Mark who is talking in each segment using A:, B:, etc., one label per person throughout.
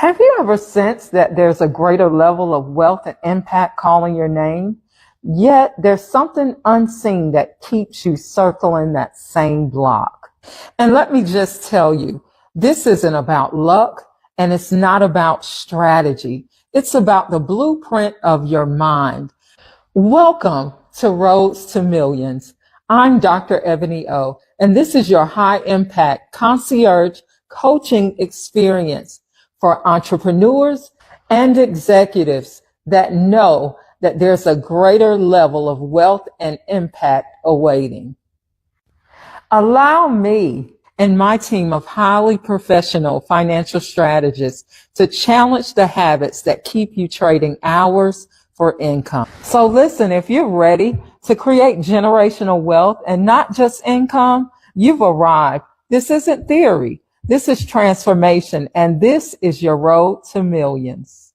A: Have you ever sensed that there's a greater level of wealth and impact calling your name? Yet there's something unseen that keeps you circling that same block. And let me just tell you, this isn't about luck and it's not about strategy. It's about the blueprint of your mind. Welcome to Roads to Millions. I'm Dr. Ebony O, and this is your high impact concierge coaching experience for entrepreneurs and executives that know that there's a greater level of wealth and impact awaiting. Allow me and my team of highly professional financial strategists to challenge the habits that keep you trading hours for income. So listen, if you're ready to create generational wealth and not just income, you've arrived. This isn't theory. This is transformation, and this is your road to millions.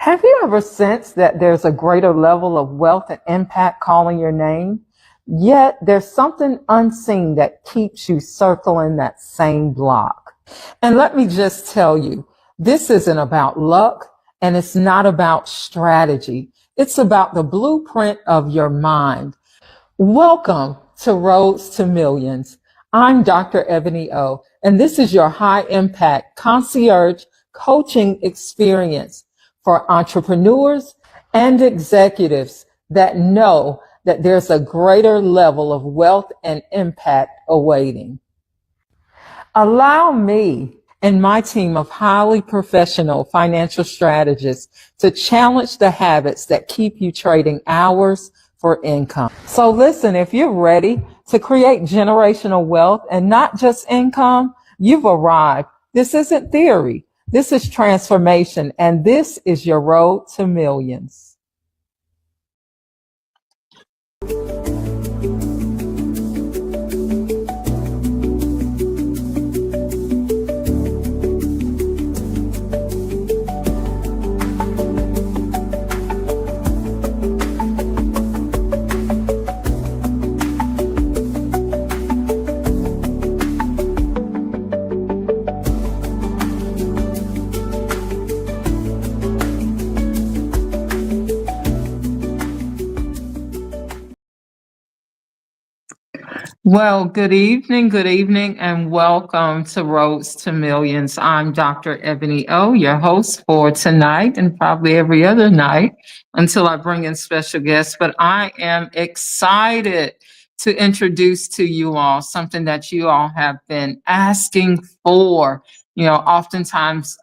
A: Have you ever sensed that there's a greater level of wealth and impact calling your name? Yet there's something unseen that keeps you circling that same block. And let me just tell you, this isn't about luck and it's not about strategy. It's about the blueprint of your mind. Welcome to Roads to Millions. I'm Dr. Ebony O, and this is your high impact concierge coaching experience for entrepreneurs and executives that know that there's a greater level of wealth and impact awaiting. Allow me and my team of highly professional financial strategists to challenge the habits that keep you trading hours for income. So listen, if you're ready to create generational wealth and not just income, you've arrived. This isn't theory. This is transformation, and this is your road to millions. Well, good evening, and welcome to Roads to Millions. I'm Dr. Ebony O, your host for tonight and probably every other night until I bring in special guests. But I am excited to introduce to you all something that you all have been asking for. Oftentimes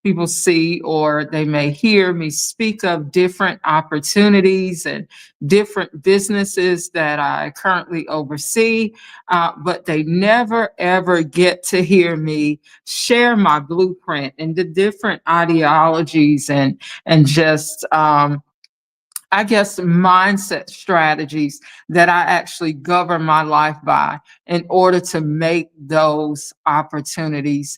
A: people see or they may hear me speak of different opportunities and different businesses that I currently oversee, but they never ever get to hear me share my blueprint and the different ideologies and just I guess mindset strategies that I actually govern my life by in order to make those opportunities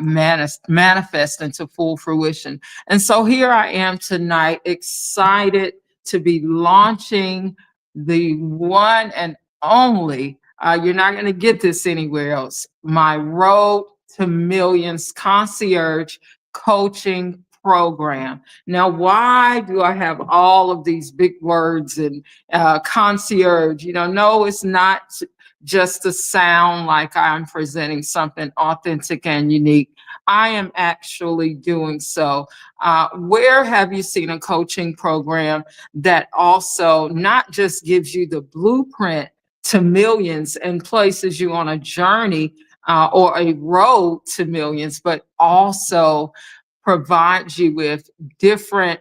A: manifest into full fruition. And so here I am tonight, excited to be launching the one and only, you're not going to get this anywhere else, my Road to Millions Concierge Coaching Program. Now, why do I have all of these big words and concierge? No, it's not just to sound like I'm presenting something authentic and unique. I am actually doing so. Where have you seen a coaching program that also not just gives you the blueprint to millions and places you on a journey or a road to millions, but also provides you with different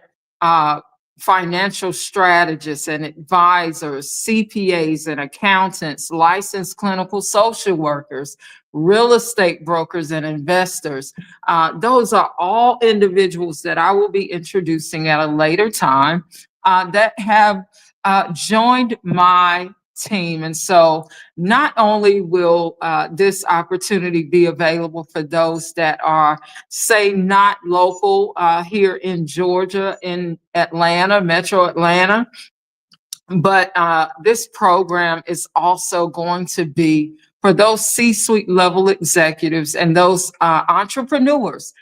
A: financial strategists and advisors, CPAs and accountants, licensed clinical social workers, real estate brokers and investors. Those are all individuals that I will be introducing at a later time that have joined my team. And so not only will this opportunity be available for those that are, say, not local here in Georgia, in Atlanta, Metro Atlanta, but this program is also going to be for those C-suite level executives and those entrepreneurs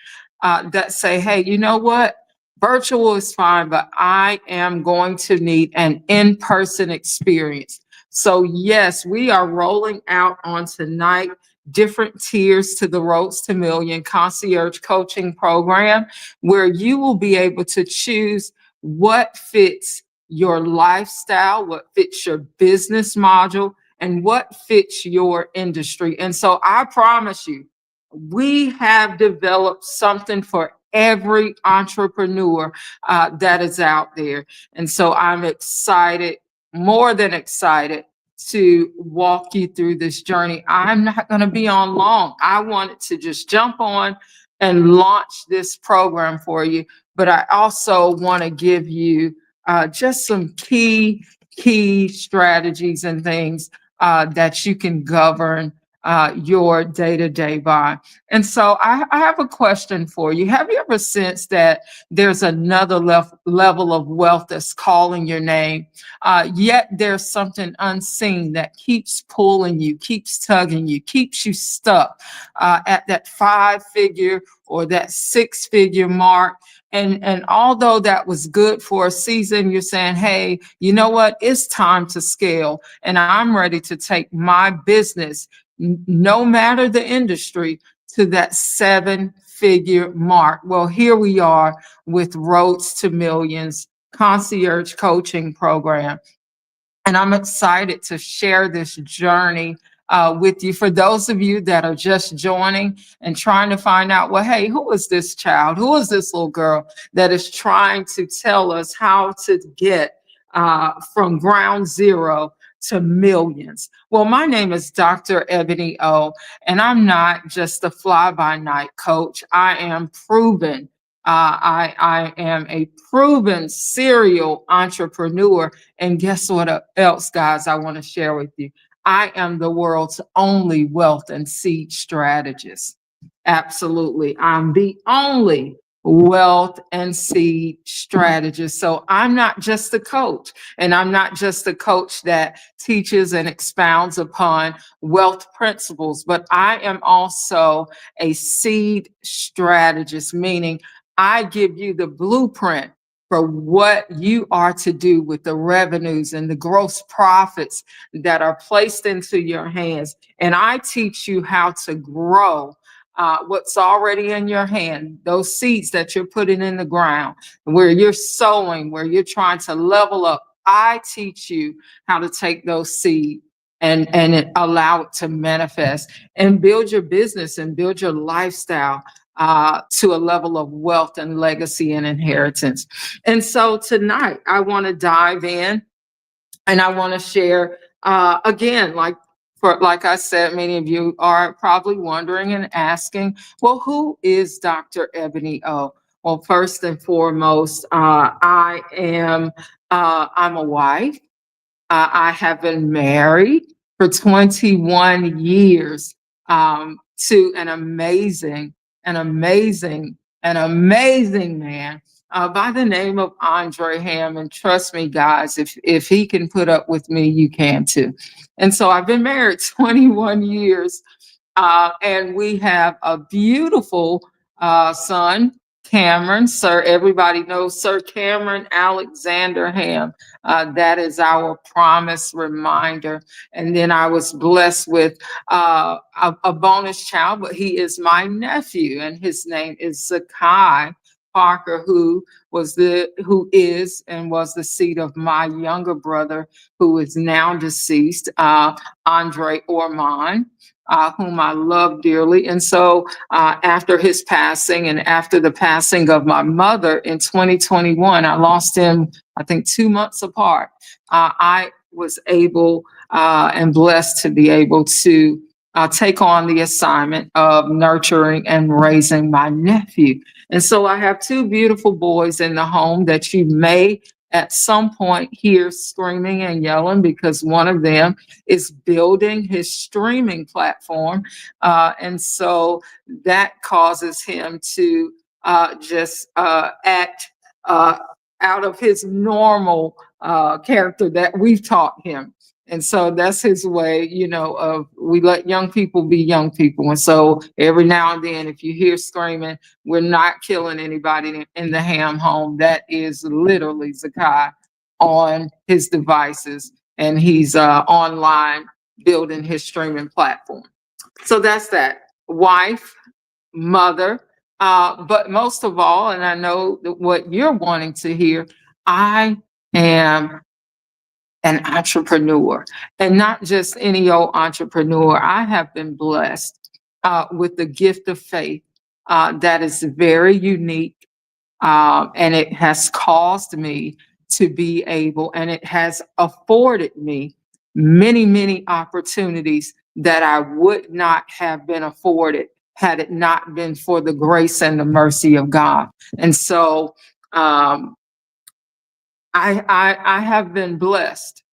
A: that say, hey, you know what? Virtual is fine, but I am going to need an in-person experience. So yes, we are rolling out on tonight different tiers to the Roads to Million Concierge Coaching Program, where you will be able to choose what fits your lifestyle, what fits your business module, and what fits your industry. And so I promise you, we have developed something for every entrepreneur that is out there. And so I'm excited, more than excited, to walk you through this journey. I'm not going to be on long. I wanted to just jump on and launch this program for you, but I also want to give you just some key strategies and things that you can govern your day-to-day by. And so I have a question for you. Have you ever sensed that there's another level of wealth that's calling your name, yet there's something unseen that keeps pulling you, keeps tugging you, keeps you stuck at that 5-figure or that 6-figure mark? And although that was good for a season, you're saying, hey, you know what? It's time to scale. And I'm ready to take my business, no matter the industry, to that 7-figure mark. Well, here we are with Roads to Millions Concierge Coaching Program. And I'm excited to share this journey with you. For those of you that are just joining and trying to find out, well, hey, who is this child? Who is this little girl that is trying to tell us how to get from ground zero to millions? Well, my name is Dr. Ebony O, and I'm not just a fly-by-night coach. I am proven. I am a proven serial entrepreneur. And guess what else, guys, I want to share with you? I am the world's only wealth and seed strategist. Absolutely. I'm the only wealth and seed strategist. So I'm not just a coach, and I'm not just a coach that teaches and expounds upon wealth principles, but I am also a seed strategist, meaning I give you the blueprint for what you are to do with the revenues and the gross profits that are placed into your hands. And I teach you how to grow what's already in your hand, those seeds that you're putting in the ground, where you're sowing, where you're trying to level up. I teach you how to take those seeds and allow it to manifest and build your business and build your lifestyle to a level of wealth and legacy and inheritance. And so tonight I want to dive in and I want to share again, like I said, many of you are probably wondering and asking, well, who is Dr. Ebony O? Well, first and foremost, I'm a wife. I have been married for 21 years to an amazing, an amazing man by the name of Andre Ham. And trust me, guys, if he can put up with me, you can too. And so I've been married 21 years, and we have a beautiful son, Cameron. Sir, everybody knows Sir Cameron Alexander Ham. That is our promise reminder. And then I was blessed with a bonus child, but he is my nephew, and his name is Zakai Parker, who is and was the seed of my younger brother, who is now deceased, Andre Ormond. Whom I love dearly. And so after his passing and after the passing of my mother in 2021, I lost him, I think, 2 months apart. I was able and blessed to be able to take on the assignment of nurturing and raising my nephew. And so I have two beautiful boys in the home that you may at some point hear screaming and yelling because one of them is building his streaming platform. And so that causes him to just act out of his normal character that we've taught him. And so that's his way, of we let young people be young people. And so every now and then, if you hear screaming, we're not killing anybody in the Ham home. That is literally Zakai on his devices, and he's online building his streaming platform. So that's that. Wife, mother, but most of all, and I know that what you're wanting to hear, I am an entrepreneur, and not just any old entrepreneur. I have been blessed with the gift of faith that is very unique, and it has caused me to be able, and it has afforded me many, many opportunities that I would not have been afforded had it not been for the grace and the mercy of God. And so I have been blessed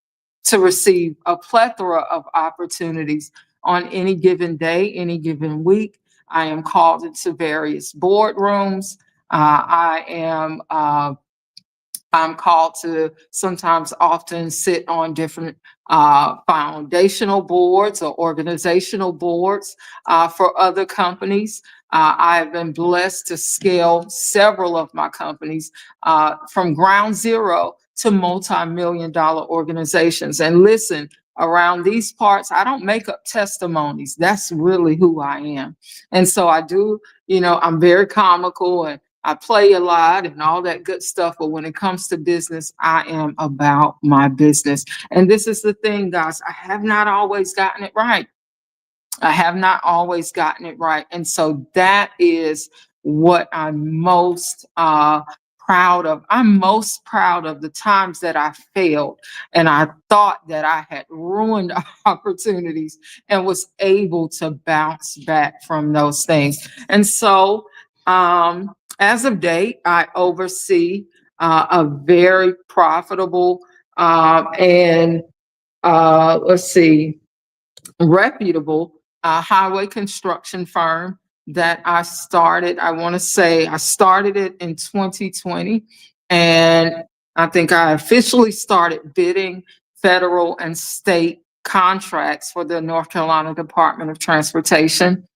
A: to receive a plethora of opportunities on any given day, any given week. I am called into various boardrooms. I'm called to sometimes often sit on different foundational boards or organizational boards for other companies. I've been blessed to scale several of my companies from ground zero to multi-million-dollar organizations. And listen, around these parts, I don't make up testimonies. That's really who I am. And so I do, I'm very comical and I play a lot and all that good stuff. But when it comes to business, I am about my business. And this is the thing, guys, I have not always gotten it right. I have not always gotten it right. And so that is what I'm most proud of. I'm most proud of the times that I failed and I thought that I had ruined opportunities and was able to bounce back from those things. And so as of date, I oversee a very profitable and reputable highway construction firm that I started. I want to say I started it in 2020, and I think I officially started bidding federal and state contracts for the North Carolina Department of Transportation.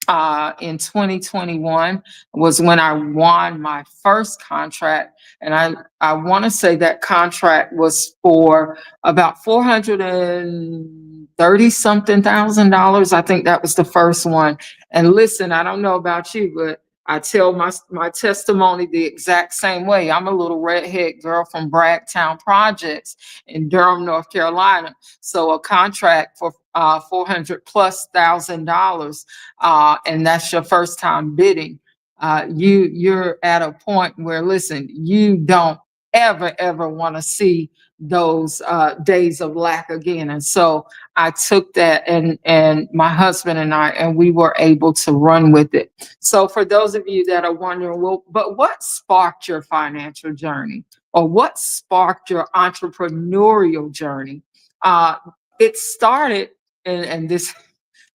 A: In 2021 was when I won my first contract. And I want to say that contract was for about $430 something thousand. I think that was the first one. And listen, I don't know about you, but I tell my testimony the exact same way. I'm a little redhead girl from Bragtown Projects in Durham, North Carolina. So a contract for $400,000+, and that's your first time bidding. You're at a point where, listen, you don't ever want to see those days of lack again. And so I took that, and my husband and we were able to run with it. So for those of you that are wondering, well, but what sparked your financial journey, or what sparked your entrepreneurial journey? It started, and this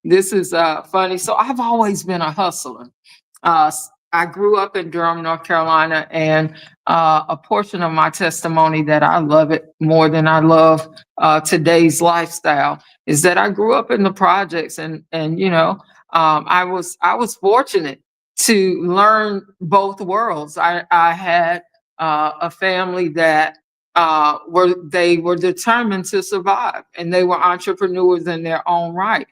A: is funny. So I've always been a hustler. Uh, I grew up in Durham, North Carolina, and a portion of my testimony that I love it more than I love today's lifestyle is that I grew up in the projects, and I was fortunate to learn both worlds. I had a family that were determined to survive, and they were entrepreneurs in their own right.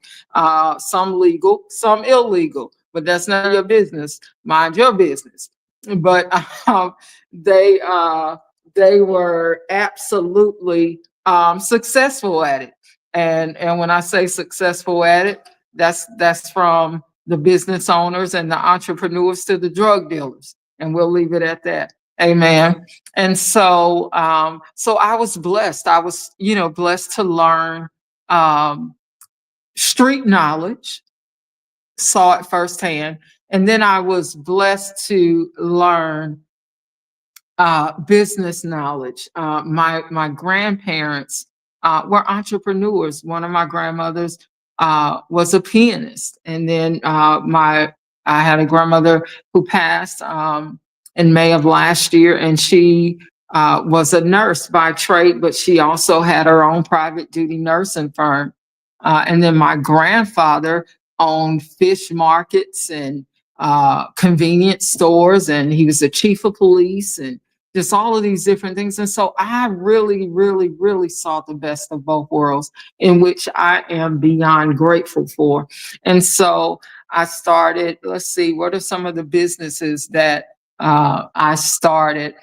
A: Some legal, some illegal, but that's none of your business. Mind your business. But they they were absolutely successful at it. And when I say successful at it, that's from the business owners and the entrepreneurs to the drug dealers. And we'll leave it at that. Amen. And so so I was blessed. I was, blessed to learn street knowledge, saw it firsthand. And then I was blessed to learn business knowledge. My grandparents were entrepreneurs. One of my grandmothers was a pianist, and then I had a grandmother who passed in May of last year, and she was a nurse by trade, but she also had her own private duty nursing firm. And then my grandfather owned fish markets and convenience stores, and he was the chief of police, and just all of these different things. And so I really saw the best of both worlds, in which I am beyond grateful for. And so I started, let's see, what are some of the businesses that I started?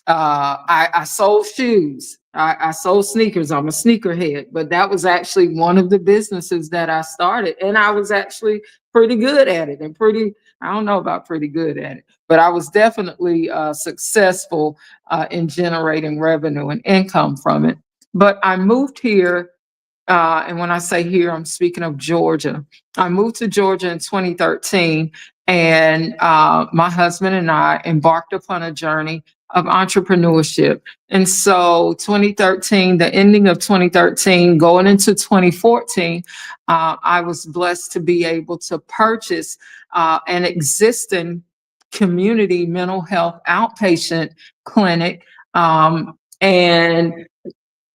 A: I sold shoes. I sold sneakers. I'm a sneakerhead, but that was actually one of the businesses that I started. And I was actually pretty good at it, and I don't know about pretty good at it, but I was definitely successful in generating revenue and income from it. But I moved here, and when I say here, I'm speaking of Georgia. I moved to Georgia in 2013, and my husband and I embarked upon a journey of entrepreneurship. And so 2013, the ending of 2013, going into 2014, I was blessed to be able to purchase an existing community mental health outpatient clinic, and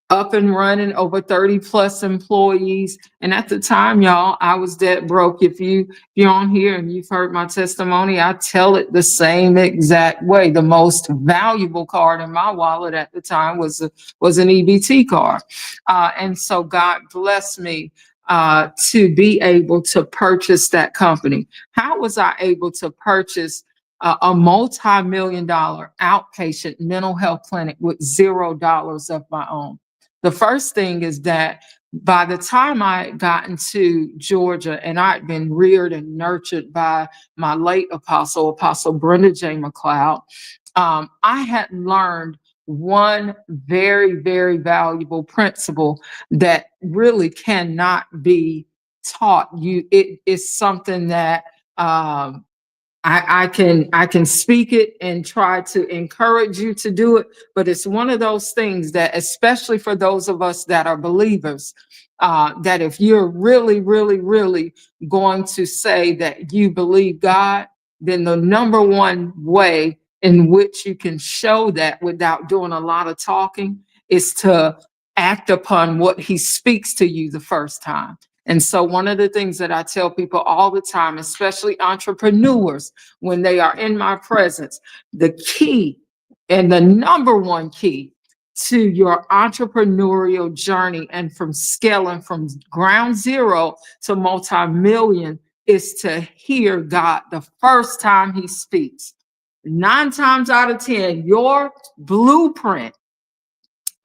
A: up and running, over 30+ employees. And at the time, y'all, I was dead broke. If you're on here and you've heard my testimony, I tell it the same exact way. The most valuable card in my wallet at the time was an EBT card. And so God blessed me to be able to purchase that company. How was I able to purchase a multi-million-dollar outpatient mental health clinic with $0 of my own? The first thing is that by the time I got into Georgia, and I'd been reared and nurtured by my late Apostle Brenda J. McLeod, I had learned one very valuable principle that really cannot be taught. It is something that I can speak it and try to encourage you to do it, but it's one of those things that, especially for those of us that are believers, that if you're really going to say that you believe God, then the number one way in which you can show that without doing a lot of talking is to act upon what He speaks to you the first time. And so one of the things that I tell people all the time, especially entrepreneurs, when they are in my presence, the key and the number one key to your entrepreneurial journey, and from scaling from ground zero to multi-million is to hear God the first time he speaks. 9 times out of 10, your blueprint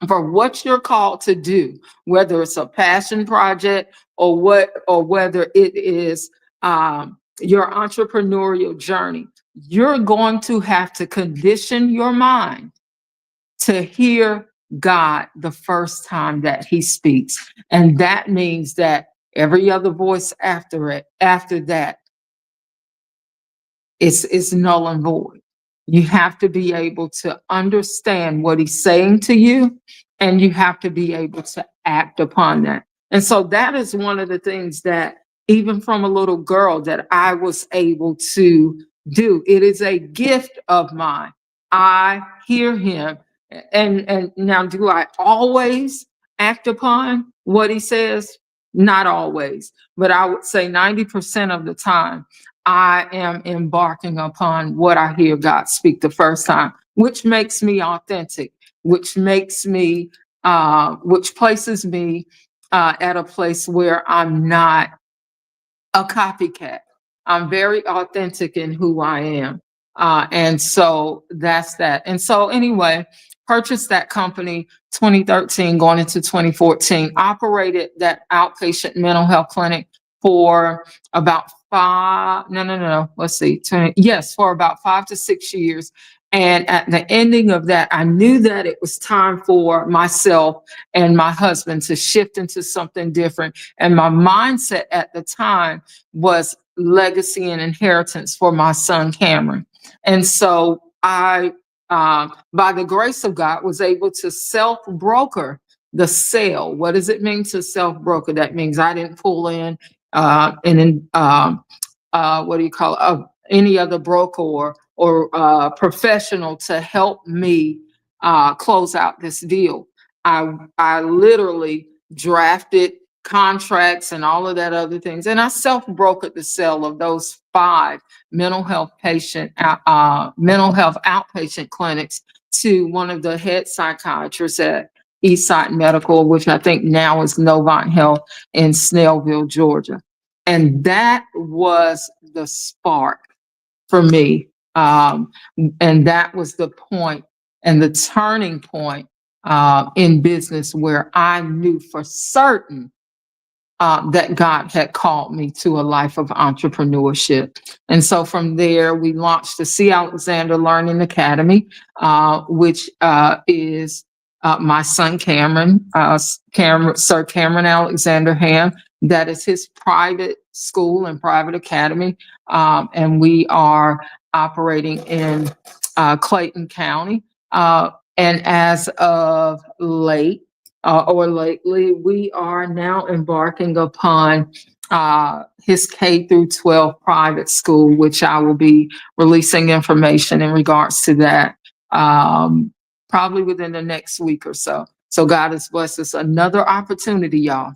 A: for what you're called to do, whether it's a passion project or whether it is your entrepreneurial journey, you're going to have to condition your mind to hear God the first time that he speaks. And that means that every other voice after that, it's null and void. You have to be able to understand what he's saying to you, and you have to be able to act upon that. And so that is one of the things that, even from a little girl, that I was able to do. It is a gift of mine. I hear him. And now, do I always act upon what he says? Not always, but I would say 90% of the time, I am embarking upon what I hear God speak the first time, which makes me authentic, which makes me, which places me at a place where I'm not a copycat. I'm very authentic in who I am. And so that's that. And so anyway, purchased that company 2013 going into 2014, operated that outpatient mental health clinic for about let's see, 20, yes, for about 5 to 6 years. And at the ending of that, I knew that it was time for myself and my husband to shift into something different. And my mindset at the time was legacy and inheritance for my son, Cameron. And so I, by the grace of God, was able to self-broker the sale. What does it mean to self-broker? That means I didn't pull in what do you call it? Any other broker or professional to help me close out this deal. I literally drafted contracts and all of that other things, and I self-brokered the sale of those 5 mental health outpatient clinics to one of the head psychiatrists at Eastside Medical, which I think now is Novant Health in Snellville, Georgia. And that was the spark for me. And that was the point and the turning point in business where I knew for certain that God had called me to a life of entrepreneurship. And so from there, we launched the C. Alexander Learning Academy, which is my son Cameron, Sir Cameron Alexander Ham. That is his private school and private academy. And we are operating in Clayton County. And as of late, or lately, we are now embarking upon his K through 12 private school, which I will be releasing information in regards to that probably within the next week or so. So God has blessed us. Another opportunity, y'all,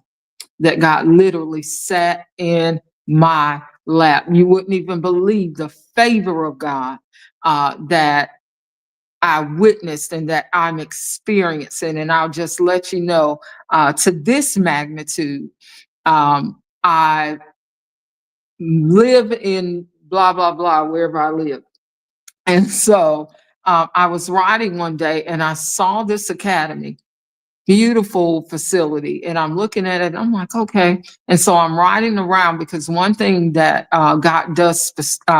A: that God literally sat in my lap. You wouldn't even believe the favor of God that I witnessed and that I'm experiencing. And I'll just let you know, to this magnitude, I live in blah, blah, blah, wherever I live. And so I was riding one day and I saw this academy, beautiful facility. And I'm looking at it and I'm like, okay. And so I'm riding around because one thing that God does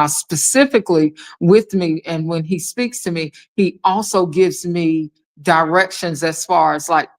A: specifically with me, and when he speaks to me, he also gives me directions as far as like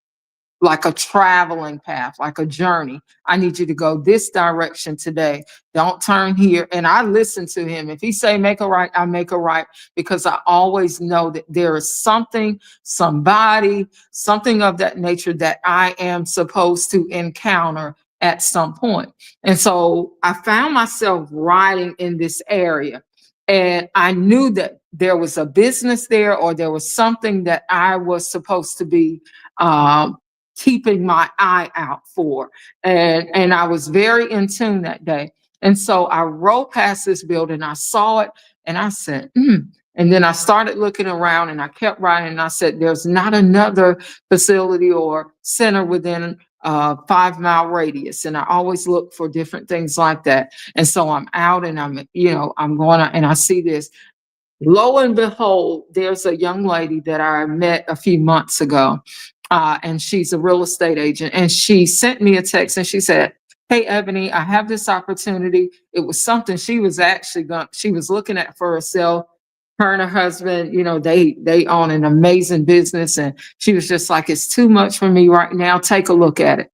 A: a traveling path, like a journey. I need you to go this direction today. Don't turn here. And I listen to him. If he say make a right, I make a right, because I always know that there is something, somebody, something of that nature that I am supposed to encounter at some point. And so I found myself riding in this area, and I knew that there was a business there, or there was something that I was supposed to be keeping my eye out for. And I was very in tune that day. And so I rode past this building, I saw it, and I said, And then I started looking around and I kept riding, and I said, there's not another facility or center within 5-mile radius. And I always look for different things like that. And so I'm out and I'm going and I see this. Lo and behold, there's a young lady that I met a few months ago, and she's a real estate agent. And she sent me a text and she said, "Hey, Ebony, I have this opportunity." It was something she was she was looking at for herself. Her and her husband, they own an amazing business. And she was just like, "It's too much for me right now. Take a look at it."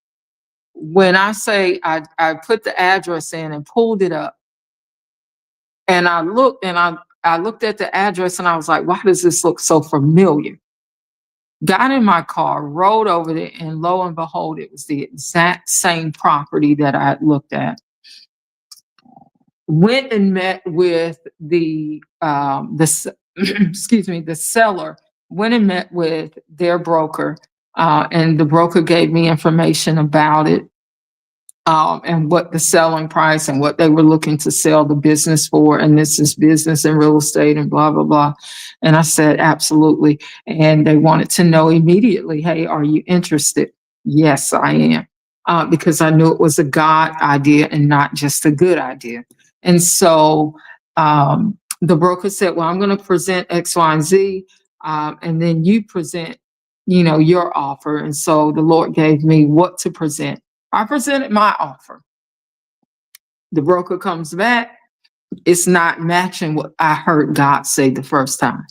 A: When I say I put the address in and pulled it up, and I looked at the address and I was like, "Why does this look so familiar?" Got in my car, rode over there, and lo and behold, it was the exact same property that I had looked at. Went and met with excuse me, the seller. Went and met with their broker, and the broker gave me information about it, and what the selling price and what they were looking to sell the business for. And this is business and real estate and blah, blah, blah. And I said, absolutely. And they wanted to know immediately, "Hey, are you interested?" Yes, I am. Because I knew it was a God idea and not just a good idea. And so the broker said, "Well, I'm going to present X, Y, and Z. And then you present, your offer." And so the Lord gave me what to present. I presented my offer. The broker comes back. It's not matching what I heard God say the first time.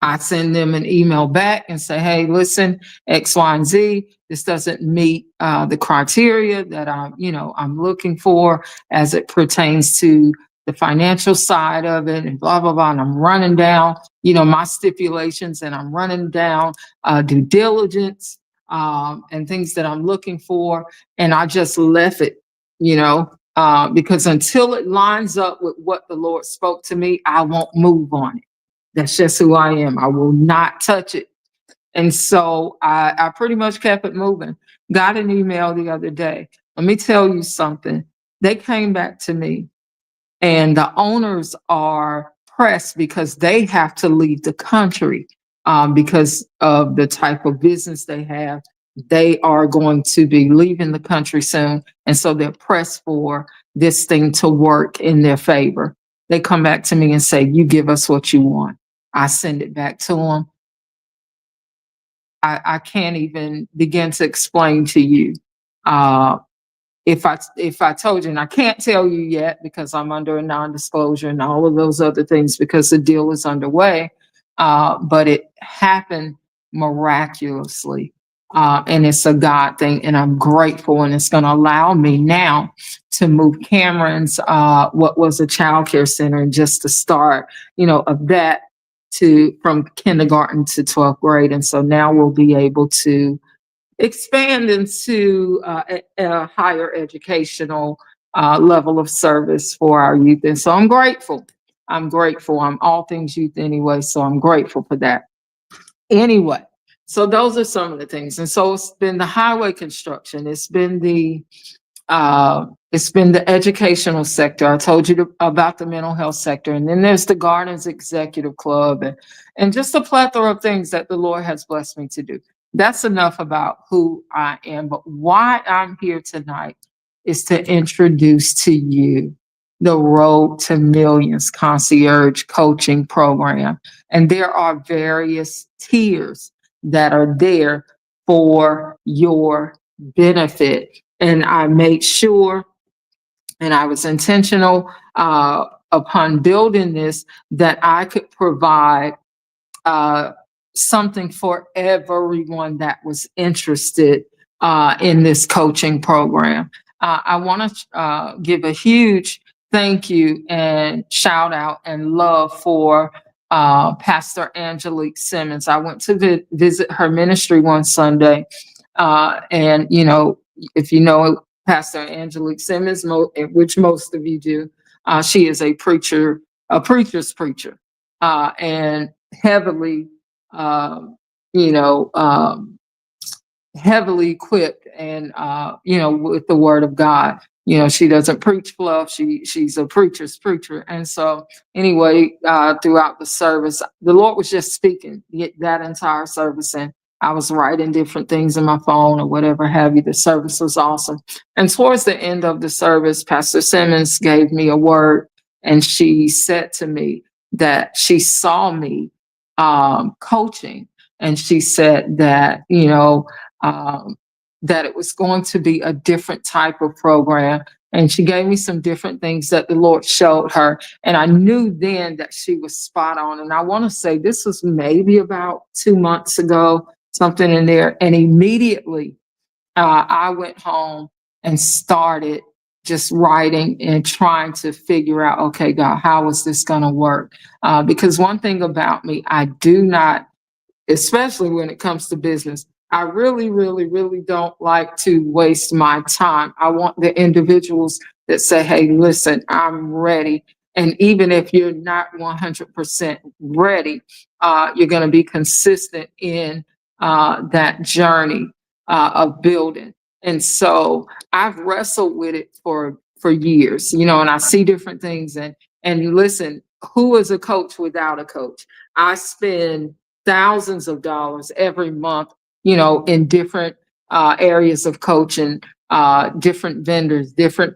A: I send them an email back and say, "Hey, listen, X, Y, and Z, this doesn't meet the criteria that I'm looking for as it pertains to the financial side of it," and blah, blah, blah. And I'm running down, my stipulations, and I'm running down due diligence, and things that I'm looking for. And I just left it, because until it lines up with what the Lord spoke to me, I won't move on it. That's just who I am. I will not touch it. And so I pretty much kept it moving. Got an email the other day. Let me tell you something. They came back to me, and the owners are pressed because they have to leave the country, because of the type of business they have. They are going to be leaving the country soon. And so they're pressed for this thing to work in their favor. They come back to me and say, "You give us what you want." I send it back to them. I can't even begin to explain to you. If I told you, and I can't tell you yet because I'm under a non-disclosure and all of those other things because the deal is underway. But it happened miraculously. And it's a God thing, and I'm grateful. And it's going to allow me now to move Cameron's, what was a childcare center, and just to start, of that from kindergarten to 12th grade. And so now we'll be able to expand into a higher educational level of service for our youth. And so I'm grateful. I'm grateful. I'm all things youth anyway, so I'm grateful for that. Anyway, so those are some of the things. And so it's been the highway construction. It's been the educational sector. I told you about the mental health sector. And then there's the Gardens Executive Club, and just a plethora of things that the Lord has blessed me to do. That's enough about who I am. But why I'm here tonight is to introduce to you the Road to Millions Concierge Coaching Program. And there are various tiers that are there for your benefit. And I made sure, and I was intentional upon building this, that I could provide something for everyone that was interested in this coaching program. I want to give a huge thank you and shout out and love for Pastor Angelique Simmons. I went to visit her ministry one Sunday, and if you know Pastor Angelique Simmons, which most of you do, she is a preacher's preacher, and heavily, heavily equipped, and with the Word of God. She doesn't preach fluff. She's a preacher's preacher. And so anyway, throughout the service, the Lord was just speaking that entire service. And I was writing different things in my phone or whatever have you. The service was awesome. And towards the end of the service, Pastor Simmons gave me a word, and she said to me that she saw me coaching, and she said that, that it was going to be a different type of program. And she gave me some different things that the Lord showed her. And I knew then that she was spot on. And I want to say this was maybe about 2 months ago, something in there. And immediately I went home and started just writing and trying to figure out, okay, God, how is this going to work? Because one thing about me, I do not, especially when it comes to business, I really, really, really don't like to waste my time. I want the individuals that say, hey, listen, I'm ready. And even if you're not 100% ready, you're going to be consistent in that journey of building. And so I've wrestled with it for years, and I see different things. And listen, who is a coach without a coach? I spend thousands of dollars every month, in different areas of coaching, different vendors, different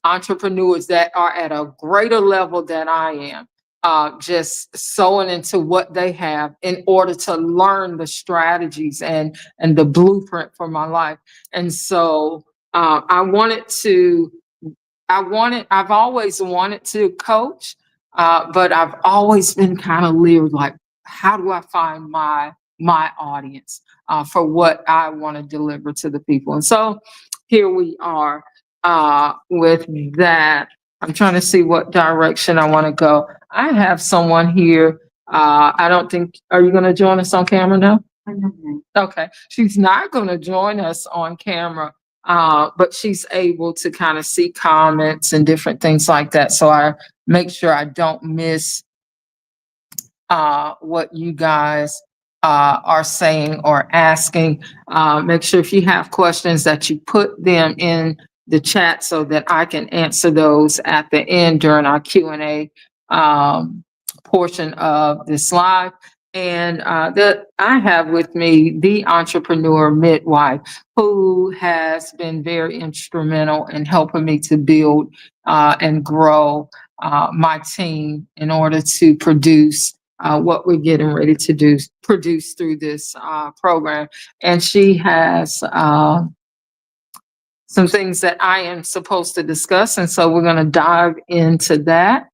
A: entrepreneurs that are at a greater level than I am, just sewing into what they have in order to learn the strategies and the blueprint for my life. And so I've always wanted to coach, but I've always been kind of leery, like, how do I find my audience for what I want to deliver to the people? And so here we are with that. I'm trying to see what direction I want to go. I have someone here. I don't think, are you going to join us on camera now? Okay. She's not going to join us on camera, but she's able to kind of see comments and different things like that. So I make sure I don't miss what you guys are saying or asking. Make sure if you have questions that you put them in the chat so that I can answer those at the end during our Q&A portion of this live. And that I have with me the entrepreneur midwife, who has been very instrumental in helping me to build and grow my team in order to produce what we're getting ready to produce through this program. And she has some things that I am supposed to discuss. And so we're going to dive into that.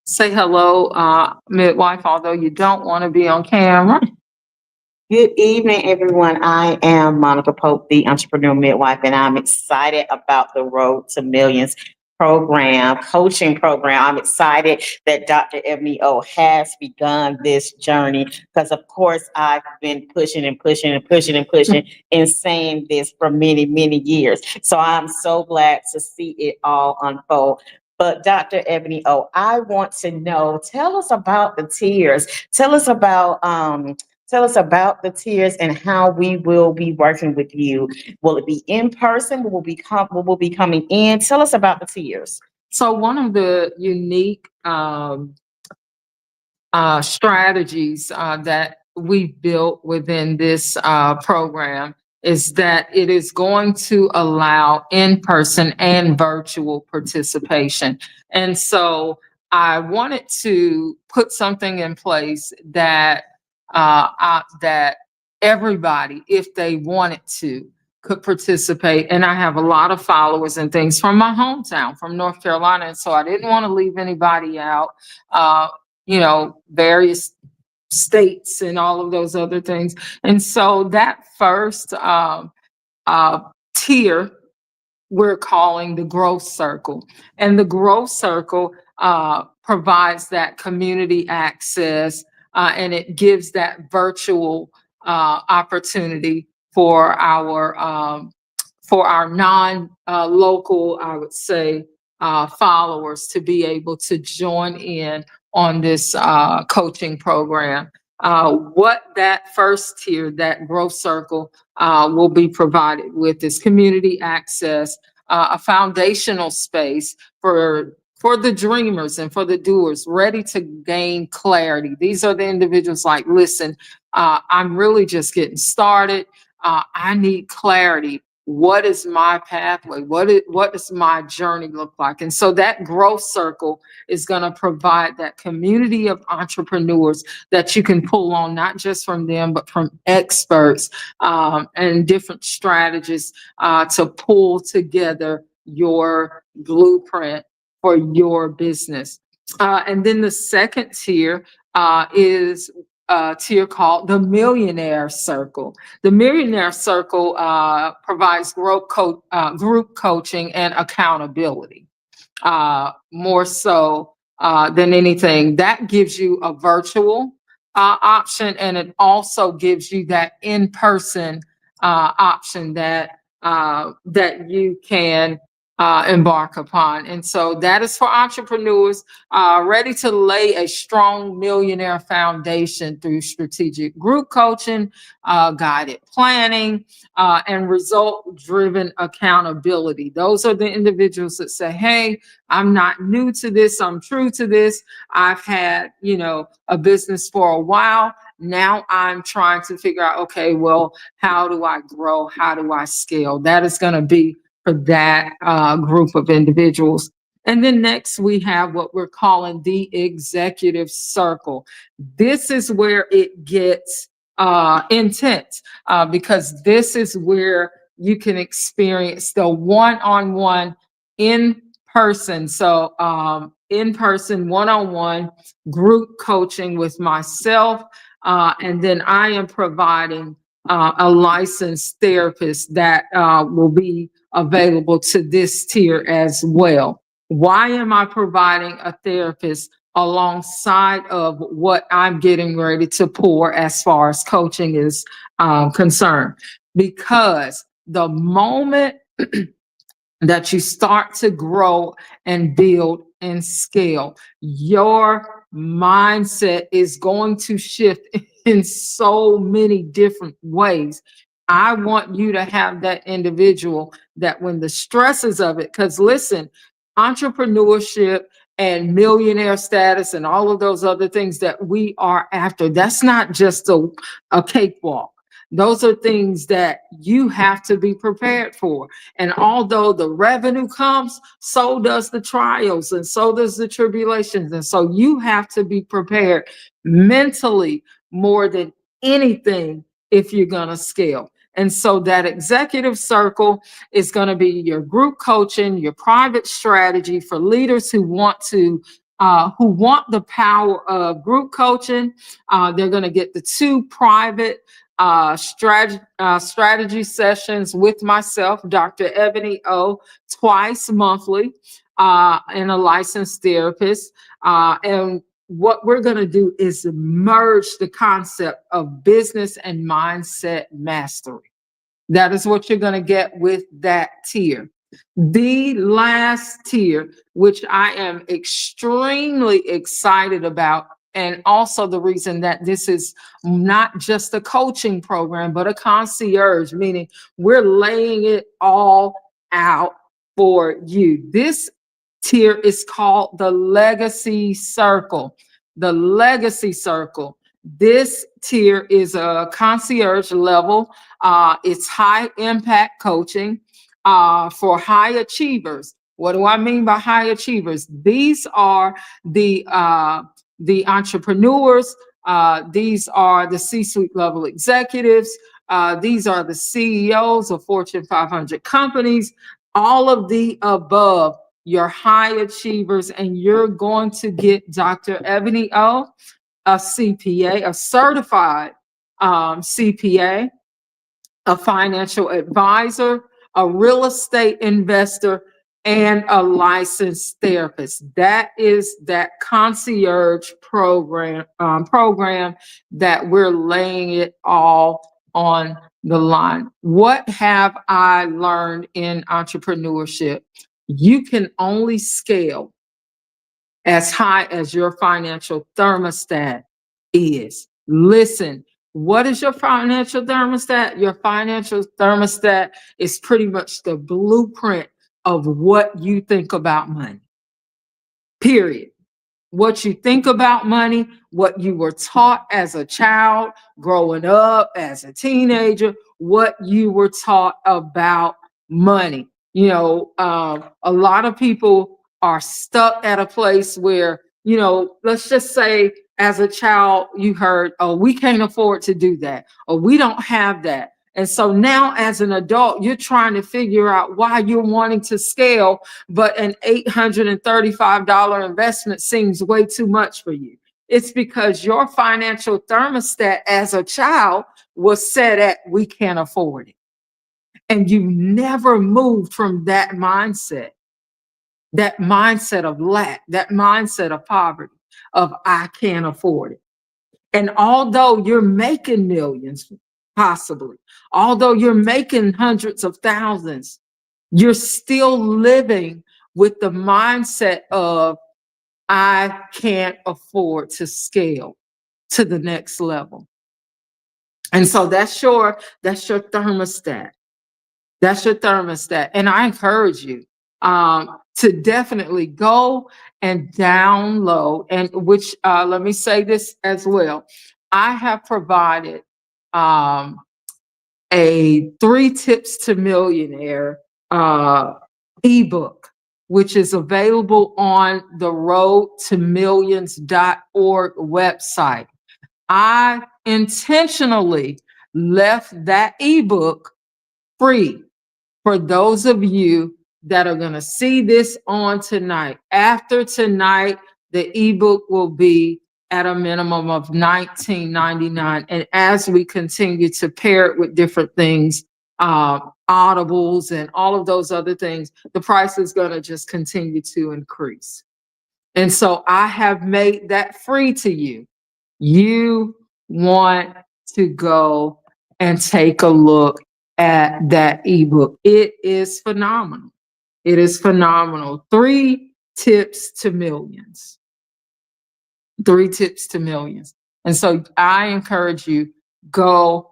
A: Say hello, midwife, although you don't want to be on camera.
B: Good evening, everyone. I am Monica Pope, the entrepreneur midwife, and I'm excited about the Road to Millions coaching program. I'm excited that Dr. Ebony O has begun this journey because, of course, I've been pushing and saying this for many, many years. So I'm so glad to see it all unfold. But Dr. Ebony O, I want to know, tell us about the tiers. Tell us about the tiers and how we will be working with you. Will it be in person? Will we be coming in? Tell us about the tiers.
A: So one of the unique strategies that we've built within this program is that it is going to allow in-person and virtual participation. And so I wanted to put something in place that that everybody, if they wanted to, could participate. And I have a lot of followers and things from my hometown, from North Carolina. And so I didn't want to leave anybody out, various states and all of those other things. And so that first tier, we're calling the growth circle. And the growth circle provides that community access, and it gives that virtual opportunity for our non-local, I would say, followers to be able to join in on this coaching program. What that first tier, that growth circle, will be provided with is community access, a foundational space for for the dreamers and for the doers, ready to gain clarity. These are the individuals like, listen, I'm really just getting started. I need clarity. What is my pathway? What does my journey look like? And so that growth circle is going to provide that community of entrepreneurs that you can pull on, not just from them, but from experts and different strategies to pull together your blueprint for your business. And then the second tier is a tier called the Millionaire Circle. The Millionaire Circle provides group coaching and accountability, more so than anything. That gives you a virtual option, and it also gives you that in-person option that you can embark upon. And so that is for entrepreneurs ready to lay a strong millionaire foundation through strategic group coaching, guided planning, and result-driven accountability. Those are the individuals that say, hey, I'm not new to this, I'm true to this. I've had, a business for a while. Now I'm trying to figure out, okay, well, how do I grow? How do I scale? That is going to be for that group of individuals. And then next we have what we're calling the executive circle. This is where it gets intense because this is where you can experience the one-on-one in person. So in person, one-on-one group coaching with myself. And then I am providing a licensed therapist that will be available to this tier as well. Why am I providing a therapist alongside of what I'm getting ready to pour as far as coaching is concerned? Because the moment that you start to grow and build and scale, your mindset is going to shift in so many different ways. I want you to have that individual that when the stresses of it, because listen, entrepreneurship and millionaire status and all of those other things that we are after, that's not just a cakewalk. Those are things that you have to be prepared for. And although the revenue comes, so does the trials and so does the tribulations. And so you have to be prepared mentally more than anything if you're going to scale. And so that executive circle is going to be your group coaching, your private strategy for leaders who want the power of group coaching. They're going to get the 2 private strategy sessions with myself, Dr. Ebony O, twice monthly, and a licensed therapist. And what we're going to do is merge the concept of business and mindset mastery. That is what you're going to get with that tier. The last tier, which I am extremely excited about, and also the reason that this is not just a coaching program, but a concierge, meaning we're laying it all out for you. This tier is called the Legacy Circle. The Legacy Circle. This tier is a concierge level. It's high impact coaching for high achievers. What do I mean by high achievers? These are the entrepreneurs. These are the C-suite level executives. These are the CEOs of Fortune 500 companies. All of the above, your high achievers, and you're going to get Dr. Ebony O, a CPA, a certified CPA, a financial advisor, a real estate investor, and a licensed therapist. That is that concierge program that we're laying it all on the line. What have I learned in entrepreneurship? You can only scale as high as your financial thermostat is. Listen, what is your financial thermostat? Your financial thermostat is pretty much the blueprint of what you think about money. period. What you think about money, what you were taught as a child, growing up, as a teenager, what you were taught about money. A lot of people are stuck at a place where, let's just say as a child, you heard, oh, we can't afford to do that, or we don't have that. And so now as an adult, you're trying to figure out why you're wanting to scale, but an $835 investment seems way too much for you. It's because your financial thermostat as a child was set at, we can't afford it. And you never moved from that mindset of lack, that mindset of poverty, of I can't afford it. And although you're making millions, possibly, although you're making hundreds of thousands, you're still living with the mindset of, I can't afford to scale to the next level. And so that's your thermostat. That's your thermostat. And I encourage you to definitely go and download, and which let me say this as well. I have provided a 3 Tips to Millionaire ebook, which is available on the roadtomillions.org website. I intentionally left that ebook free for those of you that are going to see this on tonight. After tonight, the ebook will be at a minimum of $19.99. And as we continue to pair it with different things, audibles and all of those other things, the price is going to just continue to increase. And so I have made that free to you. You want to go and take a look at that ebook. It is phenomenal. It is phenomenal. 3 Tips to Millions. 3 Tips to Millions. And so I encourage you, go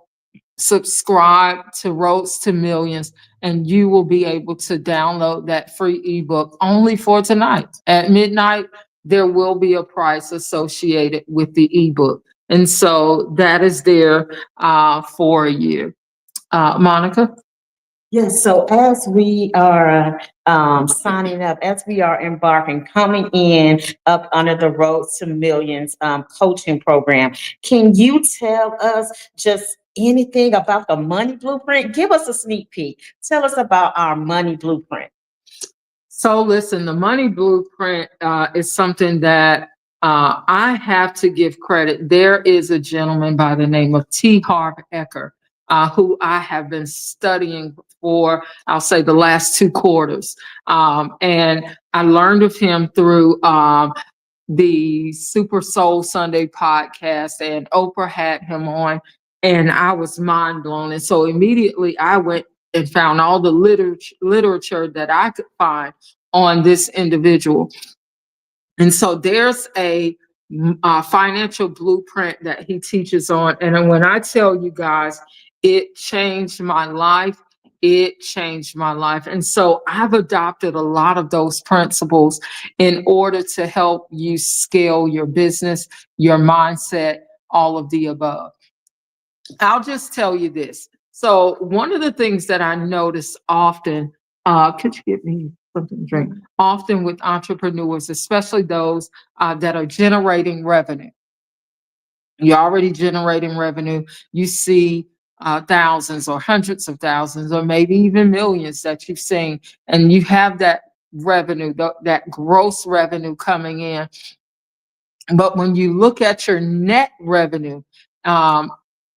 A: subscribe to Roads to Millions, and you will be able to download that free ebook only for tonight. At midnight, there will be a price associated with the ebook. And so that is there for you. Monica?
B: Yes, so as we are signing up, as we are embarking, coming in up under the Road to Millions coaching program, can you tell us just anything about the money blueprint? Give us a sneak peek. Tell us about our money blueprint.
A: So listen, the money blueprint is something that I have to give credit. There is a gentleman by the name of T. Harv Eker, who I have been studying for, I'll say, the last 2 quarters. And I learned of him through the Super Soul Sunday podcast, and Oprah had him on, and I was mind blown. And so immediately I went and found all the literature that I could find on this individual. And so there's a financial blueprint that he teaches on. And when I tell you guys, it changed my life. It changed my life. And so I've adopted a lot of those principles in order to help you scale your business, your mindset, all of the above. I'll just tell you this. So one of the things that I notice often, could you get me something to drink? Often with entrepreneurs, especially those that are generating revenue. You're already generating revenue. You see thousands or hundreds of thousands or maybe even millions that you've seen, and you have that revenue, that gross revenue coming in. But when you look at your net revenue,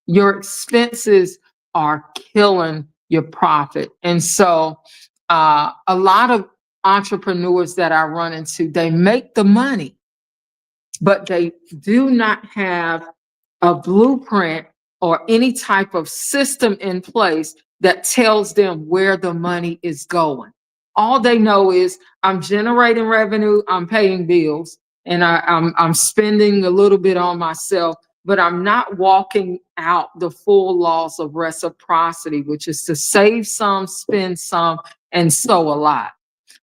A: your expenses are killing your profit. And so a lot of entrepreneurs that I run into, they make the money, but they do not have a blueprint or any type of system in place that tells them where the money is going. All they know is, I'm generating revenue, I'm paying bills, and I'm spending a little bit on myself, but I'm not walking out the full laws of reciprocity, which is to save some, spend some, and sow a lot.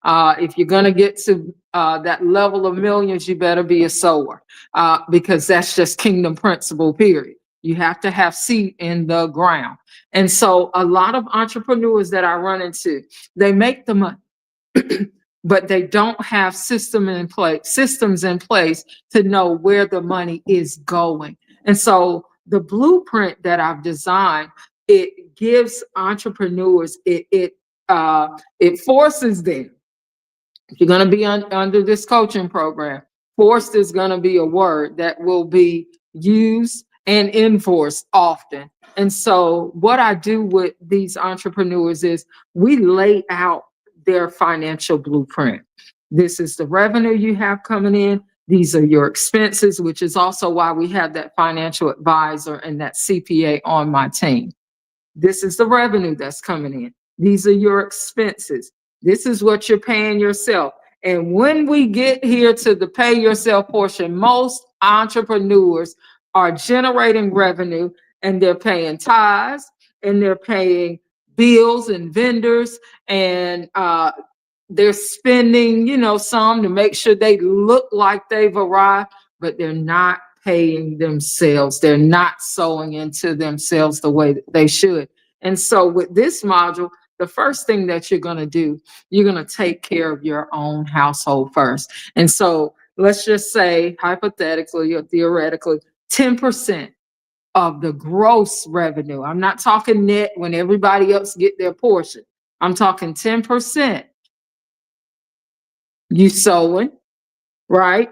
A: If you're going to get to that level of millions, you better be a sower, because that's just kingdom principle, period. You have to have seed in the ground. And so a lot of entrepreneurs that I run into, they make the money, but they don't have systems in place to know where the money is going. And so the blueprint that I've designed, it gives entrepreneurs, it forces them. If you're going to be under this coaching program, forced is going to be a word that will be used and enforced often. And so what I do with these entrepreneurs is we lay out their financial blueprint. This is the revenue you have coming in. These are your expenses, which is also why we have that financial advisor and that CPA on my team. This is the revenue that's coming in. These are your expenses. This is what you're paying yourself. And when we get here to the pay yourself portion, most entrepreneurs are generating revenue and they're paying tithes and they're paying bills and vendors, and they're spending, some to make sure they look like they've arrived, but they're not paying themselves. They're not sowing into themselves the way that they should. And so with this module, the first thing that you're going to do, you're going to take care of your own household first. And so let's just say, hypothetically or theoretically, 10% of the gross revenue. I'm not talking net when everybody else get their portion. I'm talking 10%. You sowing, right?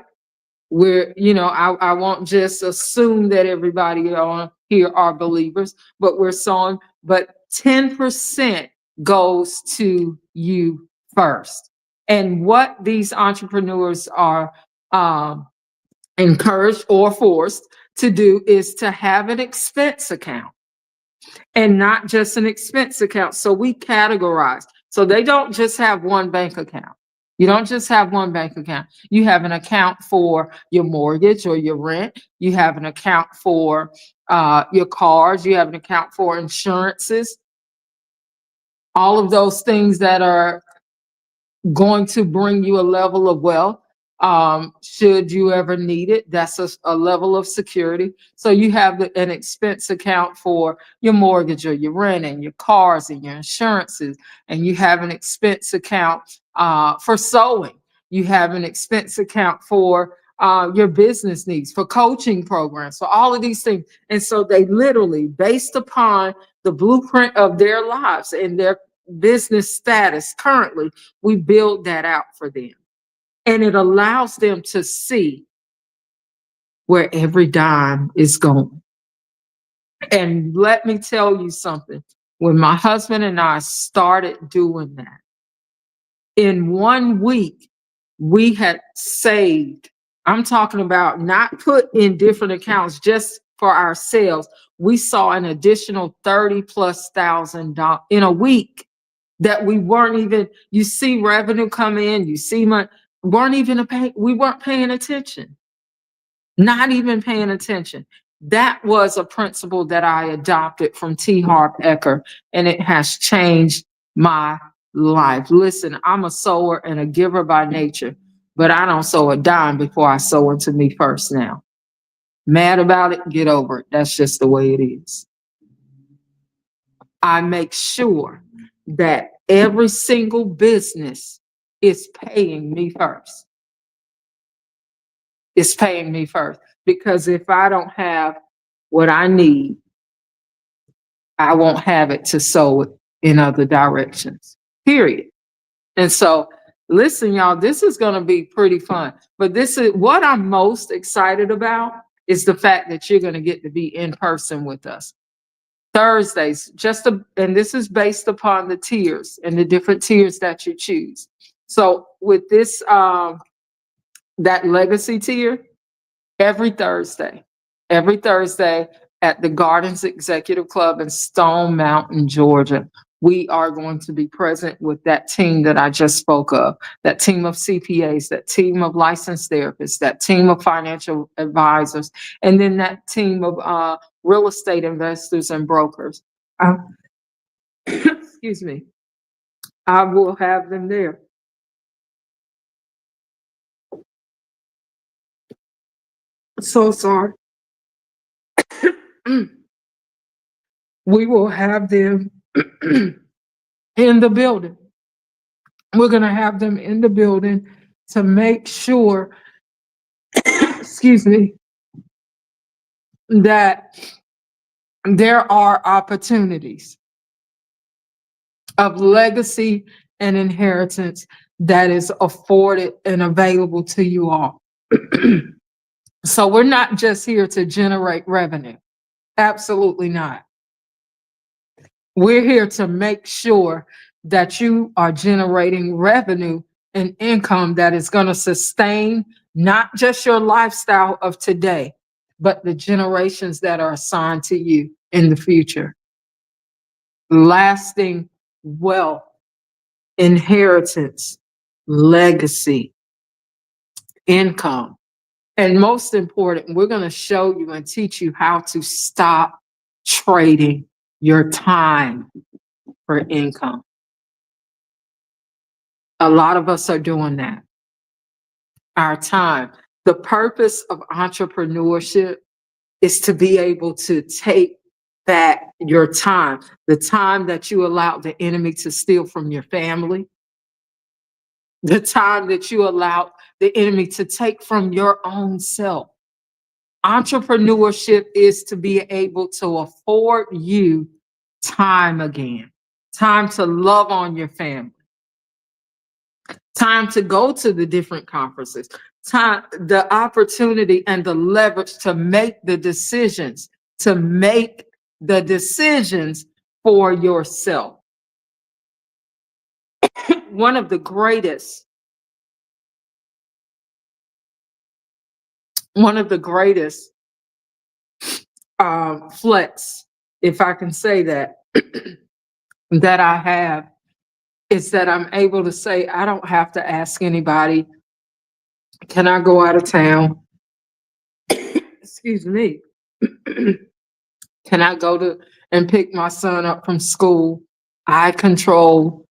A: I won't just assume that everybody on here are believers, but we're sowing, but 10% goes to you first. And what these entrepreneurs are encouraged or forced to do is to have an expense account, and not just an expense account. So we categorize. So they don't just have one bank account. You don't just have one bank account. You have an account for your mortgage or your rent. You have an account for your cars. You have an account for insurances. All of those things that are going to bring you a level of wealth, should you ever need it. That's a level of security. So you have an expense account for your mortgage or your rent and your cars and your insurances, and you have an expense account for sewing. You have an expense account for your business needs, for coaching programs, for all of these things. And so they literally, based upon the blueprint of their lives and their business status currently, we build that out for them. And it allows them to see where every dime is going. And let me tell you something. When my husband and I started doing that, in 1 week, we had saved, I'm talking about not put in different accounts just for ourselves. We saw an additional $30,000+ in a week that we weren't even, you see revenue come in, you see money, we weren't paying attention, not even paying attention. That was a principle that I adopted from T. Harv Eker, and it has changed my life. Listen, I'm a sower and a giver by nature, but I don't sow a dime before I sow into me first now. Mad about it? Get over it. That's just the way it is. I make sure that every single business is paying me first. It's paying me first. Because if I don't have what I need, I won't have it to sow it in other directions, period. And so, listen, y'all, this is going to be pretty fun. But this is what I'm most excited about, is the fact that you're going to get to be in person with us. Thursdays, and this is based upon the tiers and the different tiers that you choose. So with this, that legacy tier, every Thursday at the Gardens Executive Club in Stone Mountain, Georgia, we are going to be present with that team that I just spoke of, that team of CPAs, that team of licensed therapists, that team of financial advisors, and then that team of real estate investors and brokers. Excuse me. I will have them there. So sorry. We will have them in the building. We're going to have them in the building to make sure, excuse me, that there are opportunities of legacy and inheritance that is afforded and available to you all. So we're not just here to generate revenue. Absolutely not. We're here to make sure that you are generating revenue and income that is going to sustain not just your lifestyle of today, but the generations that are assigned to you in the future. Lasting wealth, inheritance, legacy, income. And most important, we're going to show you and teach you how to stop trading your time for income. A lot of us are doing that. Our time. The purpose of entrepreneurship is to be able to take back your time, the time that you allowed the enemy to steal from your family, the time that you allowed the enemy to take from your own self. Entrepreneurship is to be able to afford you time again, time to love on your family, time to go to the different conferences, time, the opportunity and the leverage to make the decisions, for yourself. One of the greatest flex, if I can say that, that I have is that I'm able to say, I don't have to ask anybody, can I go out of town? Excuse me. Can I go to and pick my son up from school? I control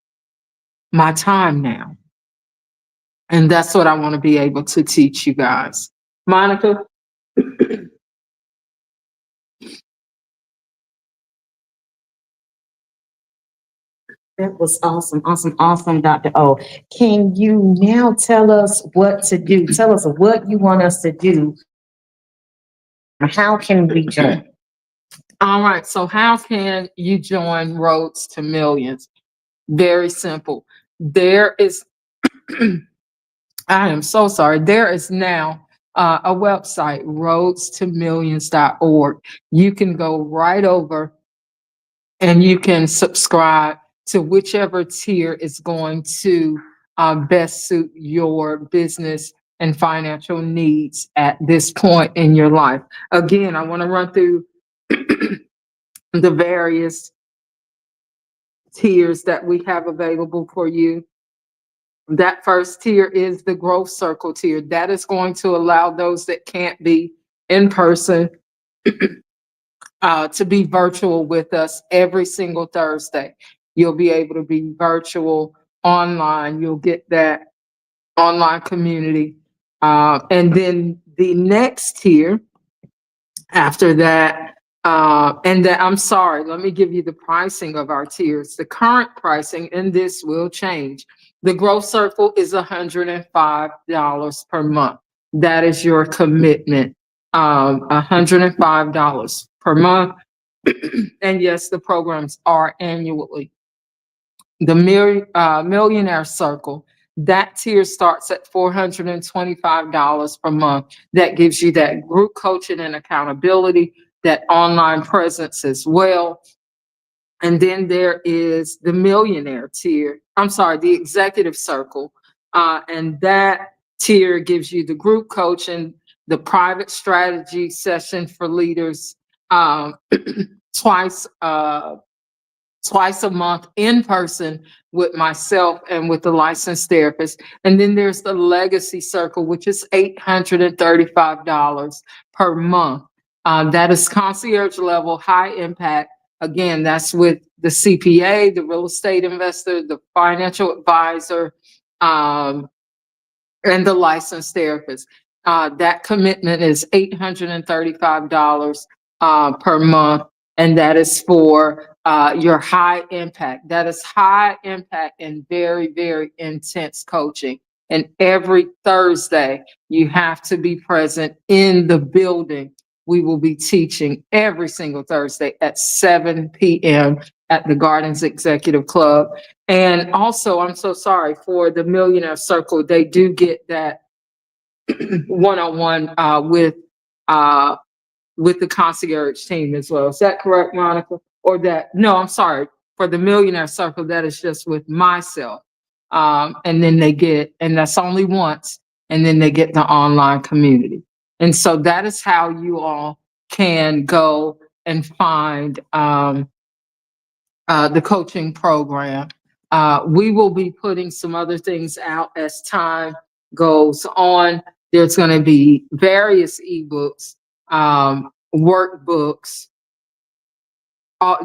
A: my time now. And that's what I want to be able to teach you guys. Monica?
B: That was awesome, awesome, awesome, Dr. O. Can you now tell us what to do? Tell us what you want us to do. How can we join?
A: All right. So how can you join Roads to Millions? Very simple. There is, I am so sorry. There is now a website, roadstomillions.org. You can go right over and you can subscribe to whichever tier is going to best suit your business and financial needs at this point in your life. Again, I want to run through the various tiers that we have available for you. That first tier is the growth circle tier. That is going to allow those that can't be in person to be virtual with us every single Thursday. You'll be able to be virtual online. You'll get that online community. And then the next tier after that, and then I'm sorry, let me give you the pricing of our tiers. The current pricing, and this will change. The growth circle is $105 per month. That is your commitment. $105 per month. And yes, the programs are annually. The Millionaire Circle, that tier starts at $425 per month. That gives you that group coaching and accountability, that online presence as well. And then there is the Millionaire tier. I'm sorry, the Executive Circle. And that tier gives you the group coaching, the private strategy session for leaders twice a month in person with myself and with the licensed therapist. And then there's the Legacy Circle, which is $835 per month. That is concierge level, high impact. Again, that's with the CPA, the real estate investor, the financial advisor, and the licensed therapist. That commitment is $835 per month, and that is for your high impact. That is high impact and very, very intense coaching. And every Thursday, you have to be present in the building. We will be teaching every single Thursday at 7 p.m. at the Gardens Executive Club. And also, I'm so sorry for the Millionaire Circle. They do get that one-on-one with the concierge team as well. Is that correct, Monica? Or that? No, I'm sorry. For the Millionaire Circle, that is just with myself. And then they get, and that's only once, and then they get the online community. And so that is how you all can go and find the coaching program. We will be putting some other things out as time goes on. There's going to be various ebooks, workbooks,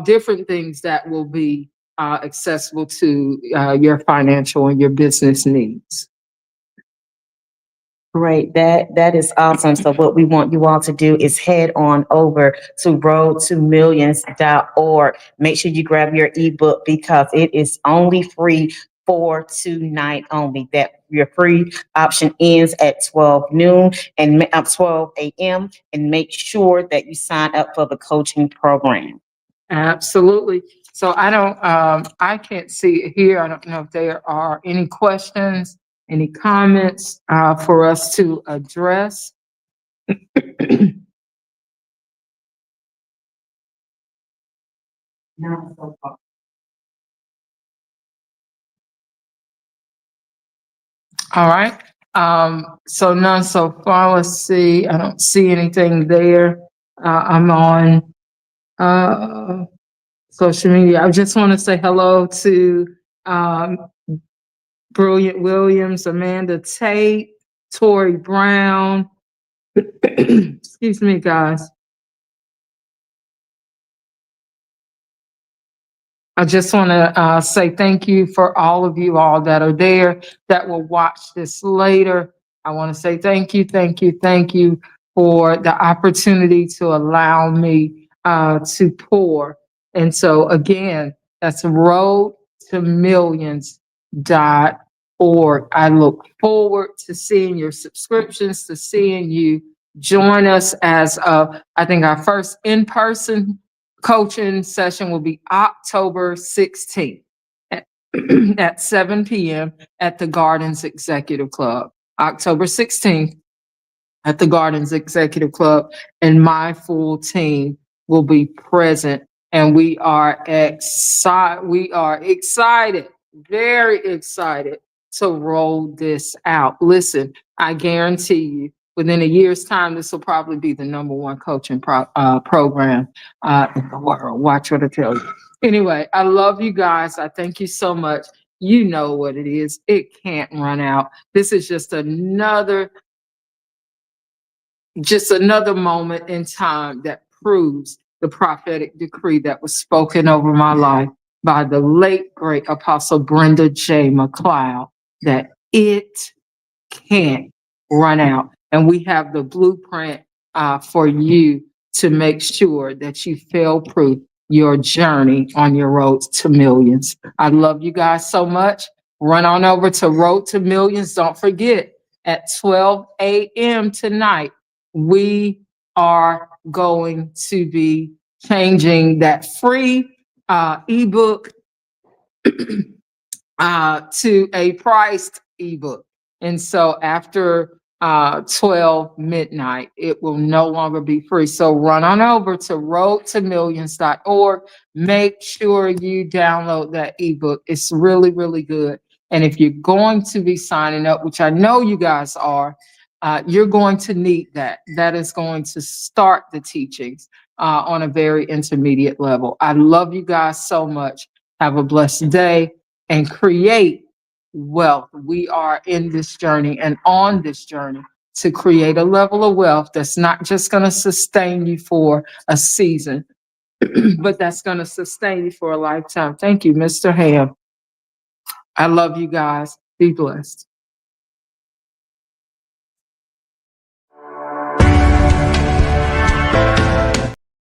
A: different things that will be accessible to your financial and your business needs.
B: Great. That is awesome. So what we want you all to do is head on over to roadtomillions.org. Make sure you grab your ebook because it is only free for tonight only. That your free option ends at 12 noon and 12 a.m. and make sure that you sign up for the coaching program.
A: Absolutely. So I can't see it here. I don't know if there are any questions, any comments for us to address. None so far. All right. So none so far. Let's see. I don't see anything there. I'm on social media. I just want to say hello to Brilliant Williams, Amanda Tate, Tori Brown. Excuse me, guys. I just want to say thank you for all of you all that are there that will watch this later. I want to say thank you, thank you, thank you for the opportunity to allow me to pour. And so again, that's roadtomillions.org. I look forward to seeing your subscriptions, to seeing you join us as I think our first in-person coaching session will be October 16th at 7 p.m. at the Gardens Executive Club. October 16th at the Gardens Executive Club, and my full team will be present. And we are excited. We are excited, very excited to roll this out. Listen, I guarantee you, within a year's time, this will probably be the #1 coaching program in the world. Watch what I tell you. Anyway, I love you guys. I thank you so much. You know what it is. It can't run out. This is just another moment in time that proves the prophetic decree that was spoken over my life by the late, great Apostle Brenda J. McLeod, that it can't run out. And we have the blueprint for you to make sure that you fail-proof your journey on your road to millions. I love you guys so much. Run on over to Road to Millions. Don't forget, at 12 a.m. tonight, we are going to be changing that free ebook to a priced ebook. And so after 12 midnight, it will no longer be free. So run on over to roadtomillions.org. Make sure you download that ebook. It's really, really good. And if you're going to be signing up, which I know you guys are, you're going to need that. That is going to start the teachings on a very intermediate level. I love you guys so much. Have a blessed day and create wealth. We are in this journey and on this journey to create a level of wealth that's not just going to sustain you for a season, but that's going to sustain you for a lifetime. Thank you, Mr. Ham. I love you guys. Be blessed.